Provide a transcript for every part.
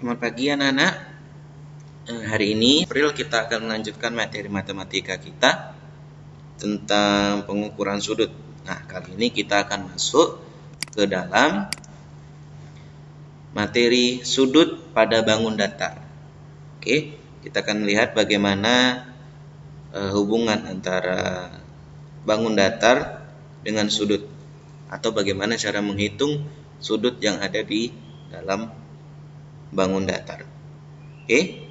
Selamat pagi anak-anak. Hari ini April kita akan melanjutkan materi matematika kita tentang pengukuran sudut. Nah, kali ini kita akan masuk ke dalam materi sudut pada bangun datar. Oke, kita akan melihat bagaimana hubungan antara bangun datar dengan sudut, atau bagaimana cara menghitung sudut yang ada di dalam bangun datar. Oke.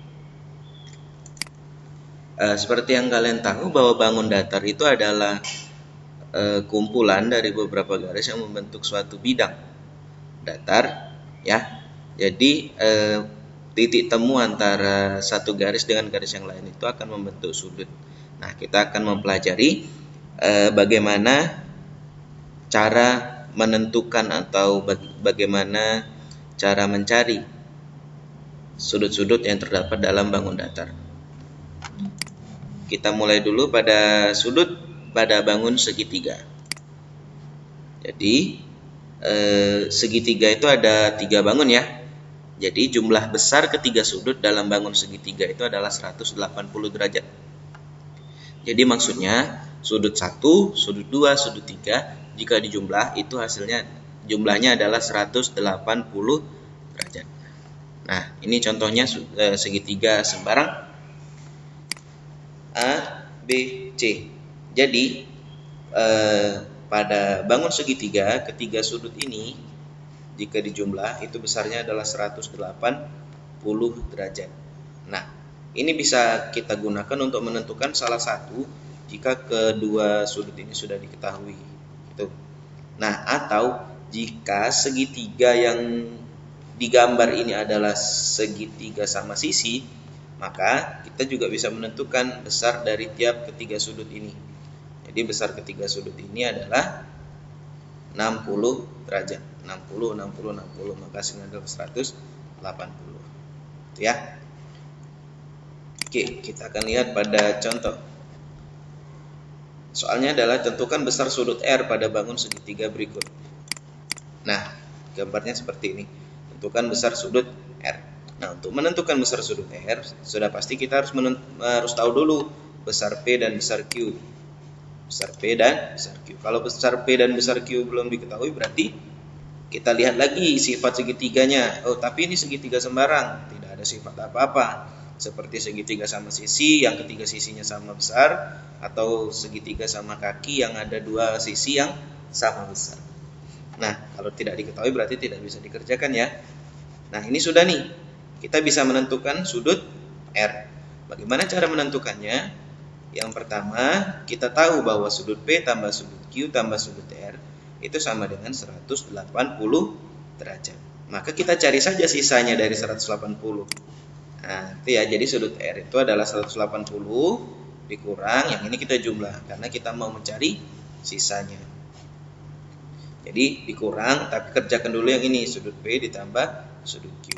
Seperti yang kalian tahu bahwa bangun datar itu adalah kumpulan dari beberapa garis yang membentuk suatu bidang datar, ya. Jadi titik temu antara satu garis dengan garis yang lain itu akan membentuk sudut. Nah, kita akan mempelajari bagaimana cara menentukan atau bagaimana cara mencari sudut-sudut yang terdapat dalam bangun datar. Kita mulai dulu pada sudut pada bangun segitiga. Jadi segitiga itu ada 3 bangun, ya. Jadi jumlah besar ketiga sudut dalam bangun segitiga itu adalah 180 derajat. Jadi maksudnya sudut 1, sudut 2, sudut 3 jika dijumlah itu jumlahnya adalah 180 derajat. Nah, ini contohnya segitiga sembarang A, B, C. Jadi pada bangun segitiga ketiga sudut ini jika dijumlah itu besarnya adalah 180 derajat. Nah, ini bisa kita gunakan untuk menentukan salah satu jika kedua sudut ini sudah diketahui, gitu. Nah, atau jika segitiga yang digambar ini adalah segitiga sama sisi, maka kita juga bisa menentukan besar dari tiap ketiga sudut ini. Jadi besar ketiga sudut ini adalah 60 derajat. 60, 60, 60, maka hasilnya adalah 180. Itu ya. Oke, kita akan lihat pada contoh. Soalnya adalah tentukan besar sudut R pada bangun segitiga berikut. Nah, gambarnya seperti ini. Tentukan besar sudut R. Nah, untuk menentukan besar sudut R, sudah pasti kita harus tahu dulu besar P dan besar Q. Besar P dan besar Q. Kalau besar P dan besar Q belum diketahui, berarti kita lihat lagi sifat segitiganya. Oh, tapi ini segitiga sembarang, tidak ada sifat apa-apa. Seperti segitiga sama sisi, yang ketiga sisinya sama besar, atau segitiga sama kaki yang ada 2 sisi yang sama besar. Nah, kalau tidak diketahui berarti tidak bisa dikerjakan, ya. Nah, ini sudah nih. Kita bisa menentukan sudut R. Bagaimana cara menentukannya? Yang pertama, kita tahu bahwa sudut P tambah sudut Q tambah sudut R itu sama dengan 180 derajat. Maka kita cari saja sisanya dari 180. Nah, itu ya. Jadi sudut R itu adalah 180 dikurang, yang ini kita jumlah karena kita mau mencari sisanya. Jadi dikurang, tapi kerjakan dulu yang ini, sudut P ditambah sudut Q.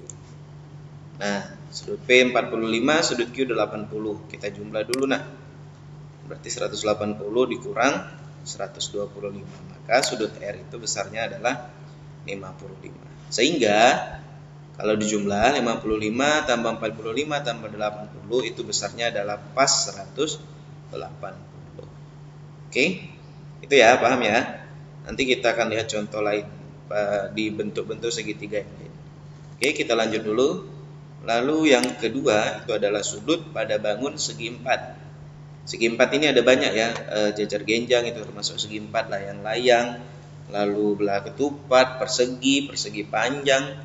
Nah, sudut P 45, sudut Q 80. Kita jumlah dulu, nah. Berarti 180 dikurang 125. Maka sudut R itu besarnya adalah 55. Sehingga kalau dijumlah 55 tambah 45 tambah 80 itu besarnya adalah pas 180. Oke? Itu ya, paham ya? Nanti kita akan lihat contoh lain di bentuk-bentuk segitiga yang lain. Oke, kita lanjut dulu. Lalu yang kedua itu adalah sudut pada bangun segi 4. Segi 4 ini ada banyak, ya. Jajar genjang itu termasuk segi 4, layang-layang, lalu belah ketupat, persegi, persegi panjang,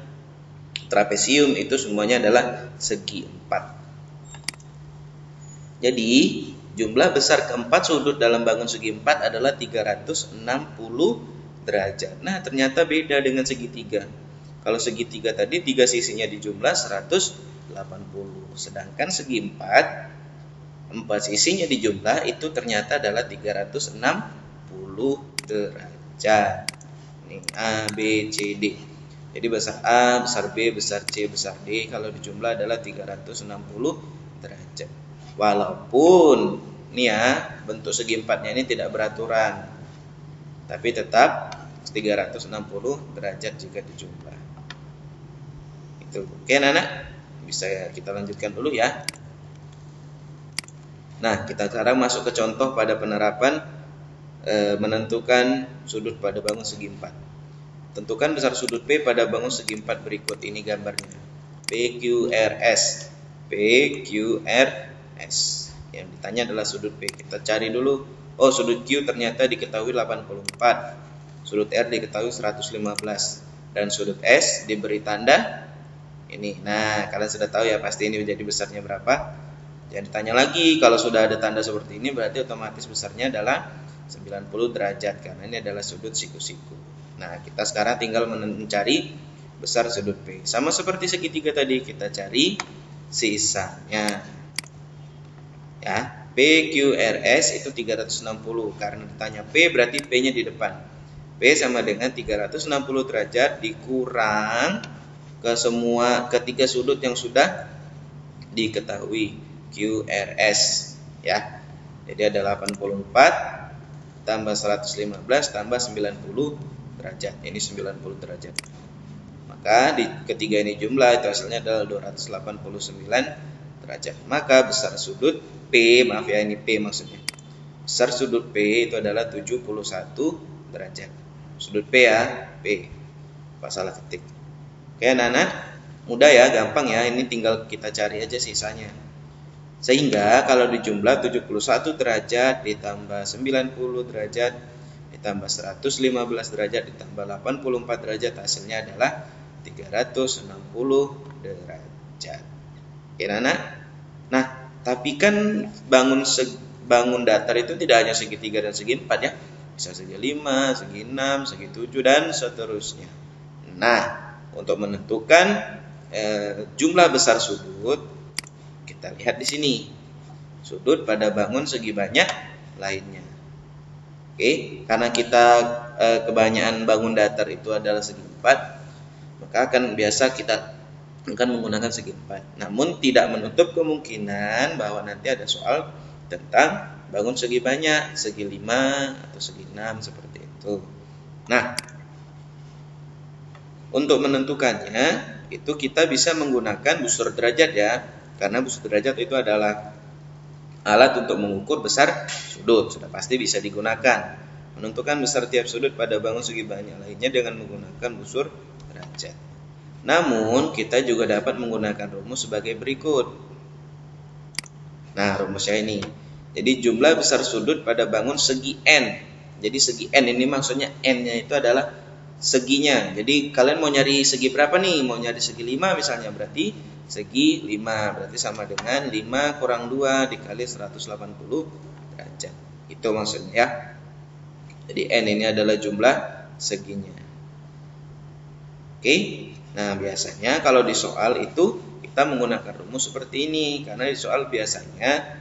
trapesium, itu semuanya adalah segi 4. Jadi jumlah besar keempat sudut dalam bangun segi 4 adalah 360 derajat. Nah, ternyata beda dengan segitiga. Kalau segitiga tadi 3 sisinya dijumlah 180. Sedangkan segi 4 sisinya dijumlah itu ternyata adalah 360 derajat. Ini A, B, C, D. Jadi besar A, besar B, besar C, besar D kalau dijumlah adalah 360 derajat. Walaupun ini ya, bentuk segi 4-nya ini tidak beraturan, tapi tetap 360 derajat jika dijumlah. Itu. Oke anak-anak, bisa kita lanjutkan dulu ya. Nah, kita sekarang masuk ke contoh pada penerapan menentukan sudut pada bangun segi 4. Tentukan besar sudut P pada bangun segi 4 berikut. Ini gambarnya. PQRS. PQRS. Yang ditanya adalah sudut P. Kita cari dulu. Oh, sudut Q ternyata diketahui 84. Sudut R diketahui 115. Dan sudut S diberi tanda ini. Nah, kalian sudah tahu ya pasti ini menjadi besarnya berapa. Jangan ditanya lagi, kalau sudah ada tanda seperti ini berarti otomatis besarnya adalah 90 derajat karena ini adalah sudut siku-siku. Nah, kita sekarang tinggal mencari besar sudut P. Sama seperti segitiga tadi, kita cari sisanya. Ya, PQRS itu 360 karena ditanya P berarti P-nya di depan. P sama dengan 360 derajat dikurang ke semua ketiga sudut yang sudah diketahui. QRS ya. Jadi ada 84 tambah 115 tambah 90 derajat. Ini 90 derajat. Maka di ketiga ini jumlah itu hasilnya adalah 289 derajat. Maka besar sudut P, maaf ya ini P maksudnya. Besar sudut P itu adalah 71 derajat. Sudut P ya, P. Pas salah ketik. Oke anak-anak, mudah ya, gampang ya. Ini tinggal kita cari aja sisanya. Sehingga kalau dijumlah 71 derajat ditambah 90 derajat ditambah 115 derajat ditambah 84 derajat hasilnya adalah 360 derajat. Oke anak. Nah, tapi kan bangun datar itu tidak hanya segi 3 dan segi 4 ya. Bisa segi 5, segi 6, segi 7 dan seterusnya. Nah, untuk menentukan jumlah besar sudut kita lihat di sini. Sudut pada bangun segi banyak lainnya. Oke, karena kita kebanyakan bangun datar itu adalah segi 4, maka akan biasa kita akan menggunakan segi 4. Namun tidak menutup kemungkinan bahwa nanti ada soal tentang bangun segi banyak, segi 5 atau segi 6 seperti itu. Nah, untuk menentukannya itu kita bisa menggunakan busur derajat ya. Karena busur derajat itu adalah alat untuk mengukur besar sudut. Sudah pasti bisa digunakan. Menentukan besar tiap sudut pada bangun segi banyak lainnya dengan menggunakan busur derajat. Namun, kita juga dapat menggunakan rumus sebagai berikut. Nah, rumusnya ini. Jadi, jumlah besar sudut pada bangun segi N. Jadi, segi N ini maksudnya N-nya itu adalah seginya. Jadi, kalian mau nyari segi berapa nih? Mau nyari segi 5 misalnya, berarti segi 5 berarti sama dengan 5 kurang 2 dikali 180 derajat. Itu maksudnya ya. Jadi N ini adalah jumlah seginya. Oke. Nah, biasanya kalau di soal itu kita menggunakan rumus seperti ini karena di soal biasanya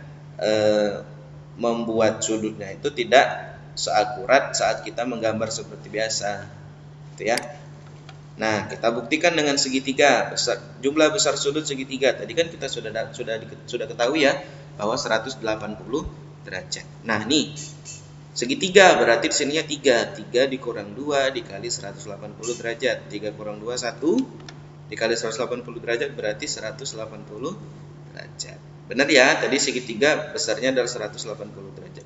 membuat sudutnya itu tidak seakurat saat kita menggambar seperti biasa. Itu ya. Nah, kita buktikan dengan segitiga. Jumlah besar sudut segitiga. Tadi kan kita sudah ketahui ya bahwa 180 derajat. Nah, nih segitiga berarti di sininya 3. 3 dikurang 2 dikali 180 derajat. 3 kurang 2 1 dikali 180 derajat berarti 180 derajat. Benar ya? Tadi segitiga besarnya adalah 180 derajat.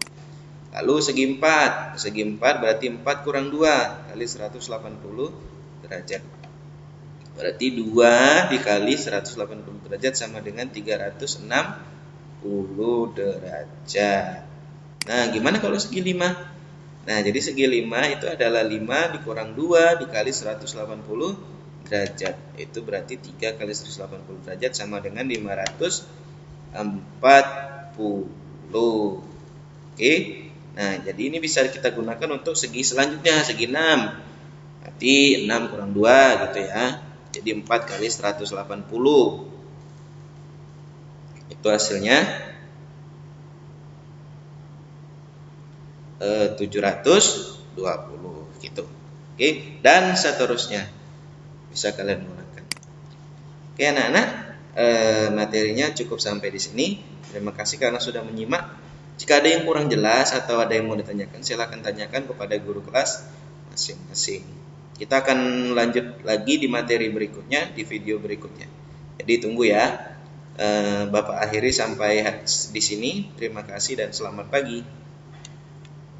Lalu segi 4. Segi 4 berarti 4 kurang 2 kali 180 derajat. Berarti 2 dikali 180 derajat sama dengan 360 derajat. Nah, gimana kalau segi 5? Nah, jadi segi 5 itu adalah 5 dikurang 2 dikali 180 derajat. Itu berarti 3 kali 180 derajat sama dengan 540. Oke. Nah, jadi ini bisa kita gunakan untuk segi selanjutnya, segi 6. Berarti 6 kurang 2 gitu ya. Jadi 4 kali 180. Itu hasilnya 720 gitu. Oke, dan seterusnya. Bisa kalian gunakan. Oke, anak-anak, materinya cukup sampai di sini. Terima kasih karena sudah menyimak. Jika ada yang kurang jelas atau ada yang mau ditanyakan, silakan tanyakan kepada guru kelas masing-masing. Kita akan lanjut lagi di materi berikutnya, di video berikutnya. Jadi tunggu ya. Bapak akhiri sampai di sini. Terima kasih dan selamat pagi.